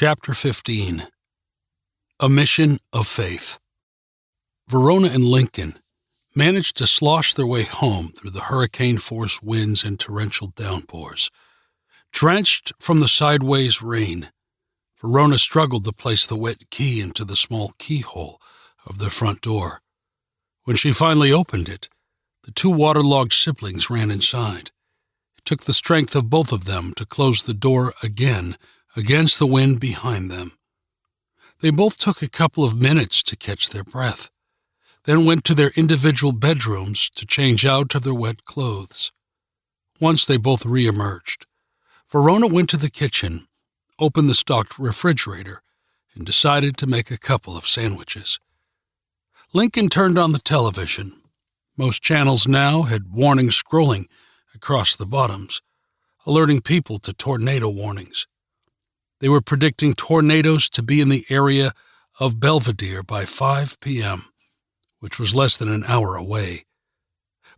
Chapter 15. A Mission of Faith. Verona and Lincoln managed to slosh their way home through the hurricane-force winds and torrential downpours. Drenched from the sideways rain, Verona struggled to place the wet key into the small keyhole of their front door. When she finally opened it, the two waterlogged siblings ran inside. It took the strength of both of them to close the door again against the wind behind them. They both took a couple of minutes to catch their breath, then went to their individual bedrooms to change out of their wet clothes. Once they both re-emerged, Verona went to the kitchen, opened the stocked refrigerator, and decided to make a couple of sandwiches. Lincoln turned on the television. Most channels now had warnings scrolling across the bottoms, alerting people to tornado warnings. They were predicting tornadoes to be in the area of Belvedere by 5 p.m., which was less than an hour away.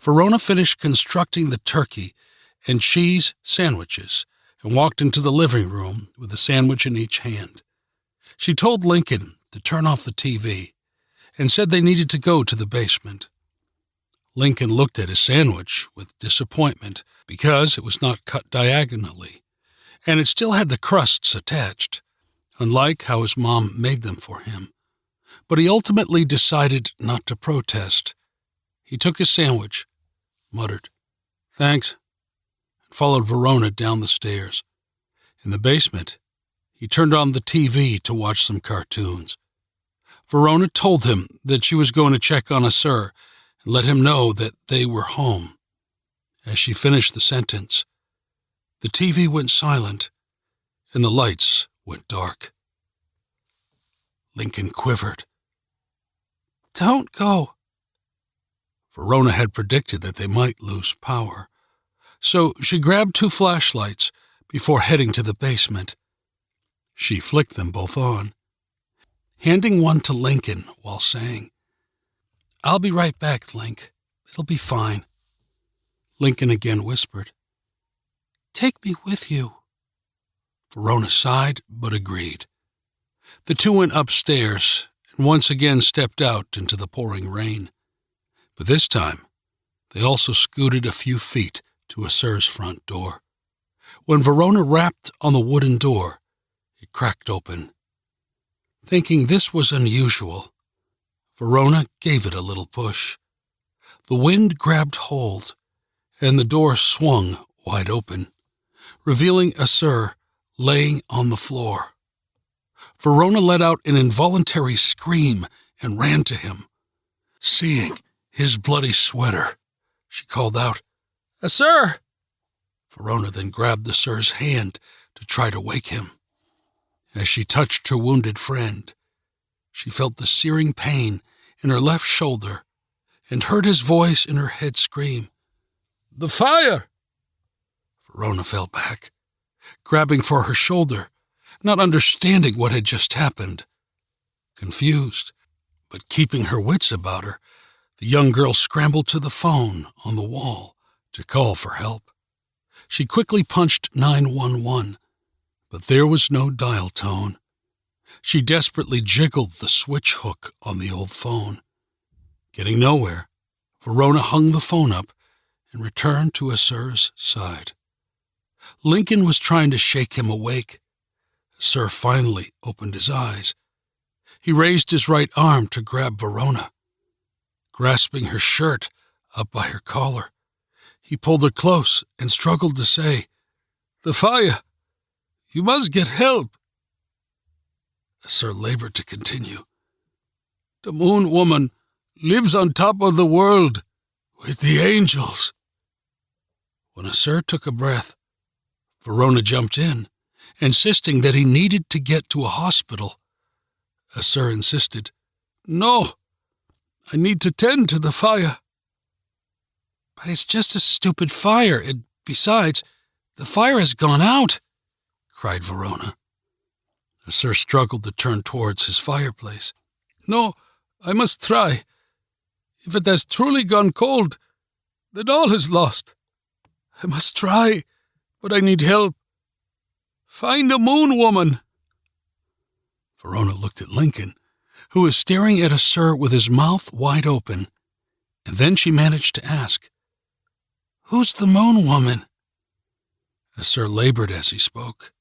Verona finished constructing the turkey and cheese sandwiches and walked into the living room with a sandwich in each hand. She told Lincoln to turn off the TV and said they needed to go to the basement. Lincoln looked at his sandwich with disappointment because it was not cut diagonally, and it still had the crusts attached, unlike how his mom made them for him. But he ultimately decided not to protest. He took his sandwich, muttered, "Thanks," and followed Verona down the stairs. In the basement, he turned on the TV to watch some cartoons. Verona told him that she was going to check on Sir and let him know that they were home. As she finished the sentence, the TV went silent, and the lights went dark. Lincoln quivered. "Don't go." Verona had predicted that they might lose power, so she grabbed 2 flashlights before heading to the basement. She flicked them both on, handing one to Lincoln while saying, "I'll be right back, Link. It'll be fine." Lincoln again whispered, "Take me with you." Verona sighed but agreed. The two went upstairs and once again stepped out into the pouring rain. But this time, they also scooted a few feet to Sir's front door. When Verona rapped on the wooden door, it cracked open. Thinking this was unusual, Verona gave it a little push. The wind grabbed hold, and the door swung wide open, revealing Sir laying on the floor. Verona let out an involuntary scream and ran to him. Seeing his bloody sweater, she called out, "Sir!" Verona then grabbed Sir's hand to try to wake him. As she touched her wounded friend, she felt the searing pain in her left shoulder and heard his voice in her head scream, "The fire!" Verona fell back, grabbing for her shoulder, not understanding what had just happened. Confused, but keeping her wits about her, the young girl scrambled to the phone on the wall to call for help. She quickly punched 911, but there was no dial tone. She desperately jiggled the switch hook on the old phone. Getting nowhere, Verona hung the phone up and returned to Sir's side. Lincoln was trying to shake him awake. Sir finally opened his eyes. He raised his right arm to grab Verona. Grasping her shirt up by her collar, he pulled her close and struggled to say, "The fire! You must get help!" Sir labored to continue. "The Moon Woman lives on top of the world with the angels." When Sir took a breath, Verona jumped in, insisting that he needed to get to a hospital. Sir insisted, "No, I need to tend to the fire." "But it's just a stupid fire, and besides, the fire has gone out," cried Verona. Sir struggled to turn towards his fireplace. "No, I must try. If it has truly gone cold, then all is lost. I must try, but I need help. Find a Moon Woman." Verona looked at Lincoln, who was staring at Assur with his mouth wide open, and then she managed to ask, "Who's the moon woman?" Assur labored as he spoke.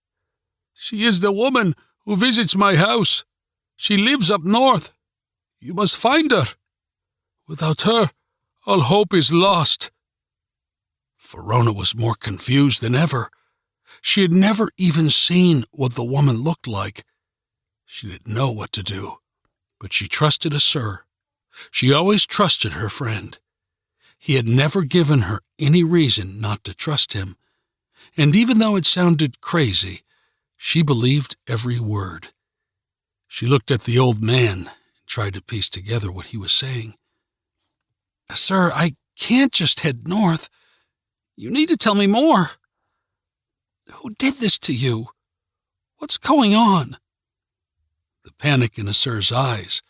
"She is the woman who visits my house. She lives up north. You must find her. Without her, all hope is lost." Verona was more confused than ever. She had never even seen what the woman looked like. She didn't know what to do, but she trusted Assur. She always trusted her friend. He had never given her any reason not to trust him, and even though it sounded crazy, she believed every word. She looked at the old man and tried to piece together what he was saying. "Sir, I can't just head north. You need to tell me more. Who did this to you? What's going on?" The panic in Assur's eyes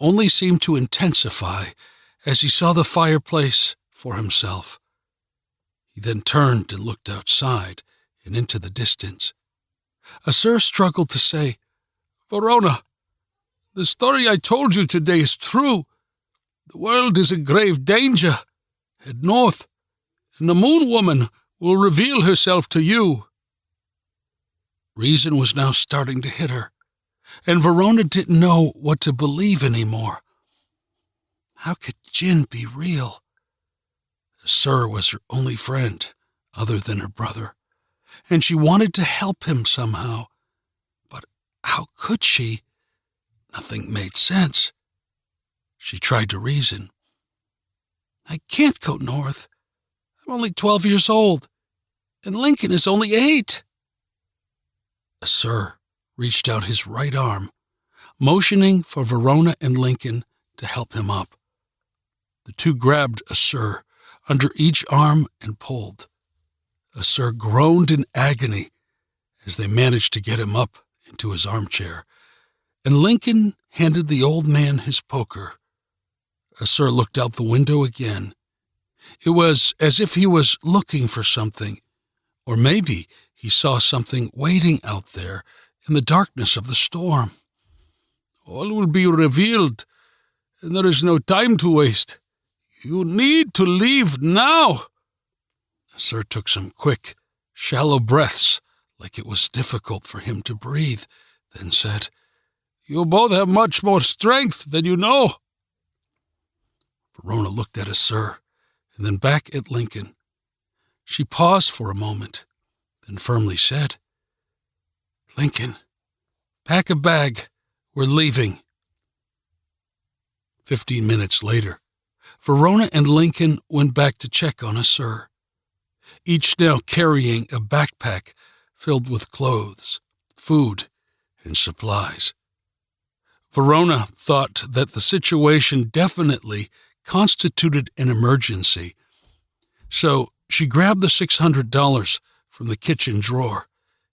only seemed to intensify as he saw the fireplace for himself. He then turned and looked outside and into the distance. Assur struggled to say, "Verona, the story I told you today is true. The world is in grave danger. Head north, and the moon woman will reveal herself to you." Reason was now starting to hit her, and Verona didn't know what to believe anymore. How could Jinn be real? Assur was her only friend, other than her brother, and she wanted to help him somehow. But how could she? Nothing made sense. She tried to reason. "I can't go north. I'm only 12 years old, and Lincoln is only 8. Assur reached out his right arm, motioning for Verona and Lincoln to help him up. The two grabbed Assur under each arm and pulled. Assur groaned in agony as they managed to get him up into his armchair, and Lincoln handed the old man his poker. Assur looked out the window again. It was as if he was looking for something, or maybe he saw something waiting out there in the darkness of the storm. "All will be revealed, and there is no time to waste. You need to leave now." Assur took some quick, shallow breaths, like it was difficult for him to breathe, then said, "You both have much more strength than you know." Verona looked at Assur, and then back at Lincoln. She paused for a moment, then firmly said, "Lincoln, pack a bag. We're leaving." 15 minutes later, Verona and Lincoln went back to check on Assur, each now carrying a backpack filled with clothes, food, and supplies. Verona thought that the situation definitely constituted an emergency, so she grabbed the $600 from the kitchen drawer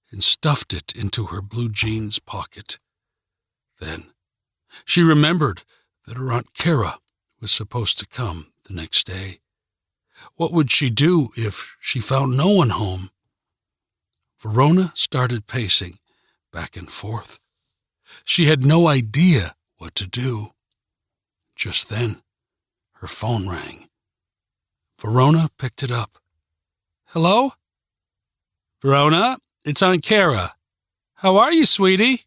and stuffed it into her blue jeans pocket. Then she remembered that her Aunt Kara was supposed to come the next day. What would she do if she found no one home? Verona started pacing back and forth. She had no idea what to do. Just then, her phone rang. Verona picked it up. "Hello?" "Verona, it's Aunt Kara. How are you, sweetie?"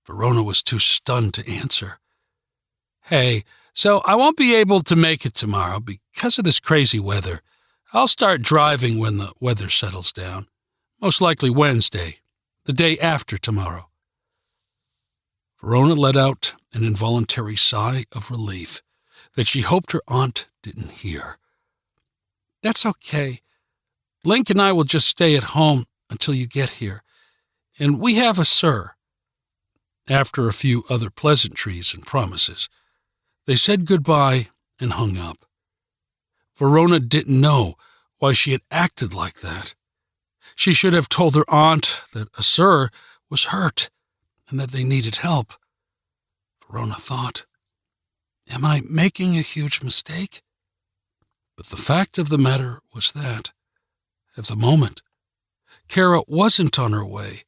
Verona was too stunned to answer. "Hey, so I won't be able to make it tomorrow because of this crazy weather. I'll start driving when the weather settles down. Most likely Wednesday, the day after tomorrow." Verona let out an involuntary sigh of relief that she hoped her aunt didn't hear. "That's okay. Link and I will just stay at home until you get here, and we have Assur." After a few other pleasantries and promises, they said goodbye and hung up. Verona didn't know why she had acted like that. She should have told her aunt that Assur was hurt and that they needed help. Verona thought, "Am I making a huge mistake?" But the fact of the matter was that, at the moment, Kara wasn't on her way,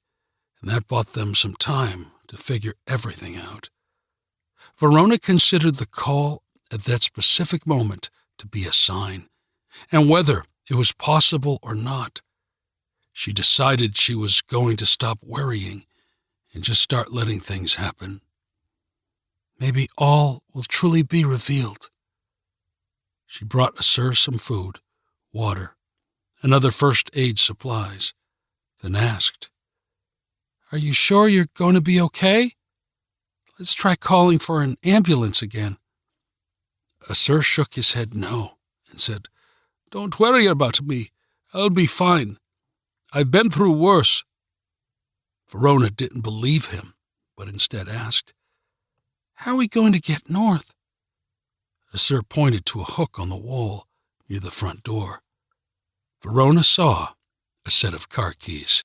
and that bought them some time to figure everything out. Verona considered the call at that specific moment to be a sign, and whether it was possible or not, she decided she was going to stop worrying and just start letting things happen. Maybe all will truly be revealed. She brought Asur some food, water, and other first aid supplies, then asked, "Are you sure you're going to be okay? Let's try calling for an ambulance again." Asur shook his head no and said, "Don't worry about me. I'll be fine. I've been through worse." Verona didn't believe him, but instead asked, "How are we going to get north?" Asur pointed to a hook on the wall near the front door. Verona saw a set of car keys.